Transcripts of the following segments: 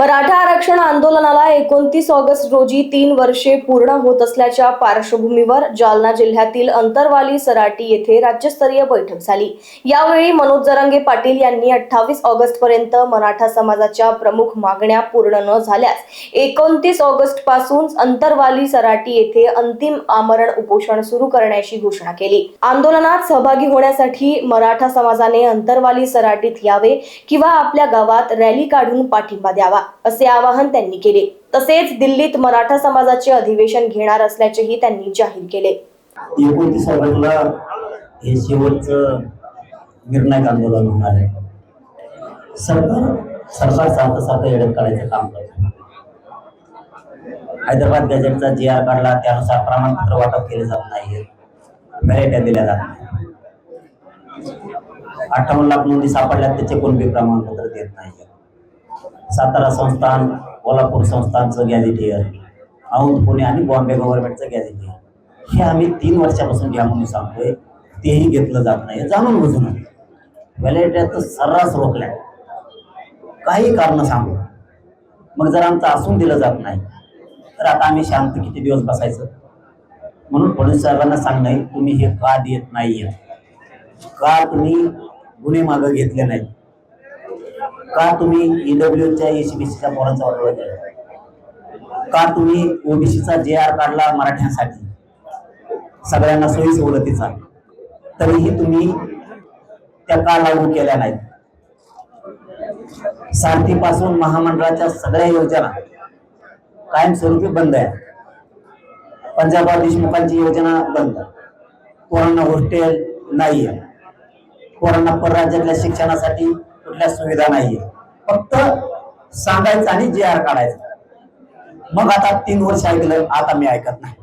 मराठा आरक्षण आंदोलनाला 29 ऑगस्ट रोजी 3 वर्षे पूर्ण होत असल्याच्या पार्श्वभूमीवर जालना जिल्ह्यातील अंतरवाली सराटी येथे राज्यस्तरीय बैठक झाली। यावेळी मनोज जरांगे पाटील यांनी 28 ऑगस्ट पर्यंत मराठा समाजाच्या प्रमुख मागण्या पूर्ण न झाल्यास 29 ऑगस्ट पासून अंतरवाली सराटी येथे अंतिम आमरण उपोषण सुरू करण्याची घोषणा केली। आंदोलनात सहभागी होण्यासाठी मराठा समाजाने अंतरवाली सराटीत यावे किंवा आपल्या गावात रॅली काढून पाठिंबा द्यावा असे आवाहन त्यांनी केले। तसेच दिल्लीत मराठा समाजाचे अधिवेशन घेणार असल्याचेही त्यांनी जाहीर केले। 29 ऑगस्टला हे शेवटचं निर्णायक आंदोलन होणार आहे। सरकार सारखं येड्यात काढायचं काम करतं। हैदराबाद गॅजेटचा GR काढला, त्यानुसार प्रमाणपत्र वाटप केले जात नाही, व्हॅलिडिटी दिल्या जात नाही। 58 लाख नोंदी सापडल्या, त्याचे कोणते प्रमाणपत्र देत नाही। सातारा संस्थान, कोल्हापूर संस्थानचं गॅझेटियर, औंध पुणे आणि बॉम्बे गव्हर्नमेंटचं गॅझेटियर, हे आम्ही 3 वर्षापासून घ्या म्हणून सांगतोय, तेही घेतलं जात नाही। जाणून बुजून व्हॅलिडिटी तर सर्रास रोखल्या, काही कारण सांगू। मग जर आमचं असून दिलं जात नाही तर आता आम्ही शांत किती दिवस बसायचं? म्हणून फडणवीस साहेबांना सांगणं, तुम्ही हे का देत नाहीये? का तुम्ही गुन्हे मागे घेतले नाही? का तुम्ही EWच्या ACBCच्या पोरांचा वाटोळा केला? का तुम्ही OBCचा GR काढला मराठ्यांसाठी, सगळ्यांना सोयी सवलतीचा, तरीही तुम्ही त्या का लागू केल्या नाहीत? सारथीपासून महामंडळाच्या सगळ्या योजना कायमस्वरूपी बंद आहेत। पंजाबराव देशमुखांची योजना बंद, पोरांना हॉस्टेल नाहीये, पोरांना परराज्यातल्या शिक्षणासाठी कुठल्या सुविधा नाहीये, फक्त सांगायचं आणि GR काढायचं। मग आता 3 वर्ष ऐकलं, आता मी ऐकत नाही।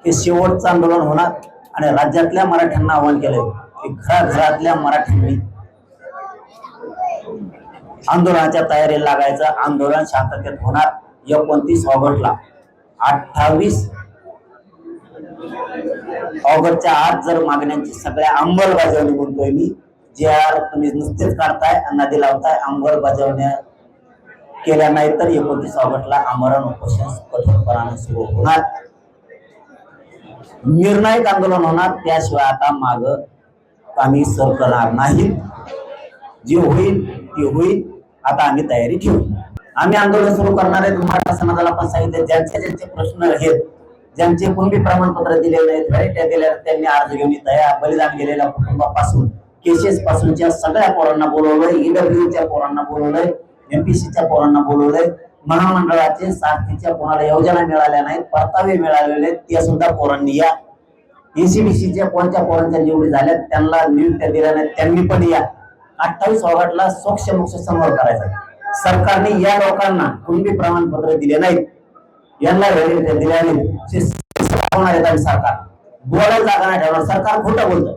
हे शेवटचं आंदोलन होणार आणि राज्यातल्या मराठ्यांना आवाहन केलंय की घराघरातल्या मराठ्यांनी आंदोलनाच्या तयारीला लागायचं। आंदोलन शांततेत होणार 29 ऑगस्टला। 28 ऑगस्टच्या आत जर मागण्यांची सगळ्या अंमलबजावणी म्हणतोय मी, GR तुम्ही नुसतेच काढताय, नदी लावताय, अंमलबजावण्या केल्या नाही तर 29 ऑगस्टला आमरण उपोषण कठोरपणाने सुरू होणार, निर्णायक आंदोलन होणार। त्याशिवाय आता माग आम्ही सर करणार नाही। जे होईल ते होईल, आता आम्ही तयारी ठेवू। आम्ही आंदोलन सुरू करणार आहे। मराठा समाजाला पण सांगितले, ज्यांचे प्रश्न आहेत, ज्यांचे कुणबी प्रमाणपत्र दिले नाहीत, व्हॅलिडिटी दिल्या, त्यांनी अर्ज घेऊन तयार। बलिदान गेलेल्या कुटुंबापासून केसेस पासूनच्या सगळ्या पोरांना बोलवलंय, EWच्या पोरांना बोलवलंय, MPCच्या पोरांना बोलवलंय। महामंडळाचे सारथीच्या कोणाला योजना मिळाल्या नाहीत, परतावे मिळालेले, त्या सुद्धा पोरांनी या। ACBCच्या कोणत्या पोरांच्या निवडी झाल्या, त्यांना नियुक्त्या दिल्या नाहीत, त्यांनी पण या। 28 ऑगस्टला सोक्ष मोक्ष समोर करायचा। सरकारने या लोकांना कुणबी प्रमाणपत्र दिले नाहीत, यांना व्हॅलिडिटी दिल्या नाहीत, सरकार बोलायला जागा नाही ठेवणार। सरकार खोटं बोलतं,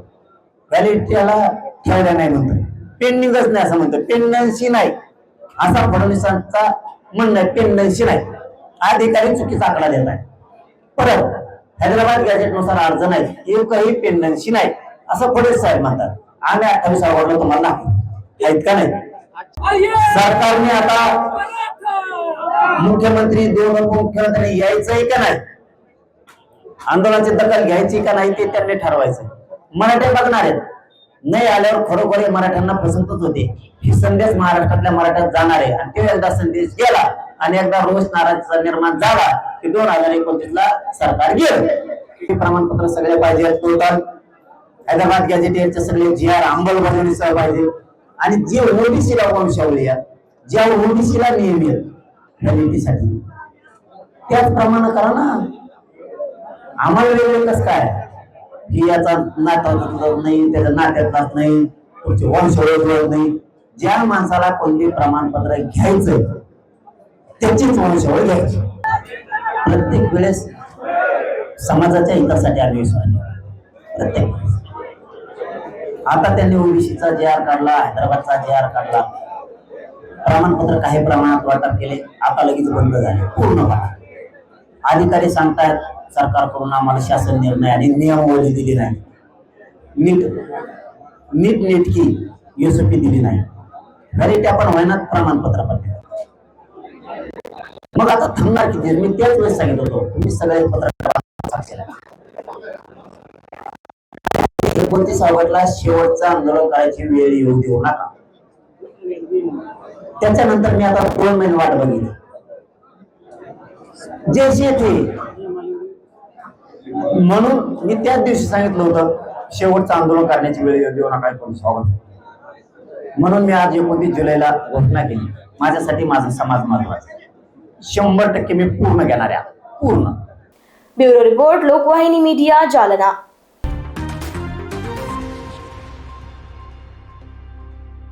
व्हॅलिडिटीला ठेवल्या नाही म्हणतं, पेंडिंगच नाही असं म्हणतं, पेंडन्सी नाही असा फडणवीसांचा म्हणणं आहे। पेंडन्सी नाही, अधिकारी चुकीचा आकडा देत आहे। परत हैदराबाद गॅजेटनुसार अर्ज नाही, एकही पेंडन्सी नाही असं फडणवीस साहेब म्हणतात। आम्ही 28 ऑगस्टला तुम्हाला आहेत का नाही? सरकारने आता मुख्यमंत्री, दोन उपमुख्यमंत्री यायचंय का नाही, आंदोलनाची दखल घ्यायची का नाही ते त्यांनी ठरवायचं। मराठे बघणार आहेत, नाही आल्यावर खरोखर मराठ्यांना पसंतच होते। ही संदेश महाराष्ट्रातल्या मराठ्यात जाणार आहे आणि तो एकदा संदेश गेला आणि एकदा रोष नाराजीचा निर्माण झाला की 2029 ला सरकार गेलं। प्रमाणपत्र सगळे पाहिजे, टोटल हैदराबाद गॅजेटियरचे सगळे GR अंमलबजावणीसह पाहिजे। आणि जे OBCला वंशावली, ज्या OBCला नियमित व्हॅलिडिटीसाठी त्याचप्रमाणे करा ना। आम्हाला वेगळं काय की याचा नात्यात नाही, त्याच्या नात्यात नाही, तुमची वंशवळ नाही। ज्या माणसाला कोणते प्रमाणपत्र घ्यायचं त्याचीच वंशवळ घ्यायची। प्रत्येक वेळेस समाजाच्या हितासाठी आम्ही प्रत्येक आता त्यांनी OBCचा GR काढला, हैदराबादचा GR काढला, प्रमाणपत्र काही प्रमाणात वाटप केले, आता लगेच बंद झाले पूर्णपणे। अधिकारी सांगतायत सरकारकडून आम्हाला शासन निर्णय आणि नियमावली दिली नाही, नीटनेटकी SOP दिली नाही, व्हॅलिडिटी आपण व्हायनात प्रमाणपत्र पडले। मग आता थांबणार किती? मी त्याच वेळेस सांगितलं होतो, तुम्ही सगळे पत्रकार 29 ऑगस्टला शेवटचं आंदोलन करायची वेळ येऊ देऊ नका. त्याच्यानंतर मी आता 2 महिने वाट बघितली. जे ते म्हणून मी त्याच दिवशी सांगितलं होतं शेवटचं आंदोलन करण्याची वेळ येऊ देऊ नका 29 ऑगस्ट. म्हणून मी आज 29 जुलैला घोषणा केली. माझ्यासाठी माझा समाज महत्वाचा. 100% मी पूर्ण घेणार आहे, पूर्ण. Bureau report, Lokvahini media, Jalna.